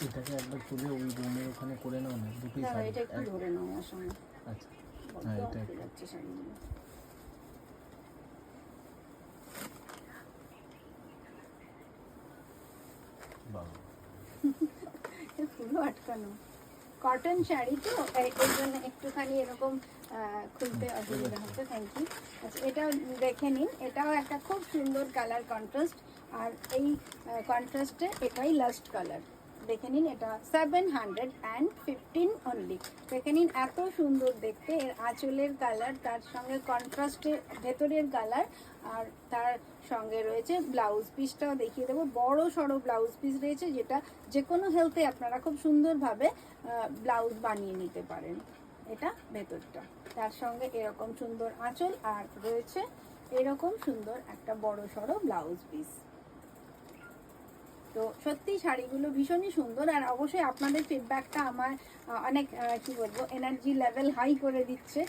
এটাকে একবার তুলে ওই রুমের ওখানে করে নাও না, দুটোই শাড়ি। এটা একটু ধরে নাও আমার সঙ্গে। আচ্ছা হ্যাঁ এটা যাচ্ছে শাড়িগুলো। বাবা পুরো আটকানো কটন শাড়ি তো, এই জন্য একটুখানি এরকম খুলতে অসুবিধা হচ্ছে। Thank you. আচ্ছা এটাও দেখে নিন, এটাও একটা খুব সুন্দর কালার কন্ট্রাস্ট, আর এই কন্ট্রাস্টে এটাই লাস্ট কালার। দেখে নিন, এটা 715 অনলি। দেখে নিন এত সুন্দর দেখতে, এর আঁচলের কালার, তার সঙ্গে কন্ট্রাস্টের ভেতরের কালার, আর তার সঙ্গে রয়েছে ব্লাউজ পিসটাও দেখিয়ে দেবো। বড় সড়ো ব্লাউজ পিস রয়েছে, যেটা যে কোনো হেলথে আপনারা খুব সুন্দরভাবে ব্লাউজ বানিয়ে নিতে পারেন। এটা ভেতরটা, তার সঙ্গে এরকম সুন্দর আঁচল, আর রয়েছে এরকম সুন্দর একটা বড় সড়ো ব্লাউজ পিস। তো সত্যি শাড়িগুলো ভীষণই সুন্দর, আর অবশ্যই আপনাদের ফিডব্যাকটা আমার অনেক কি বলবো এনার্জি লেভেল হাই করে দিচ্ছে।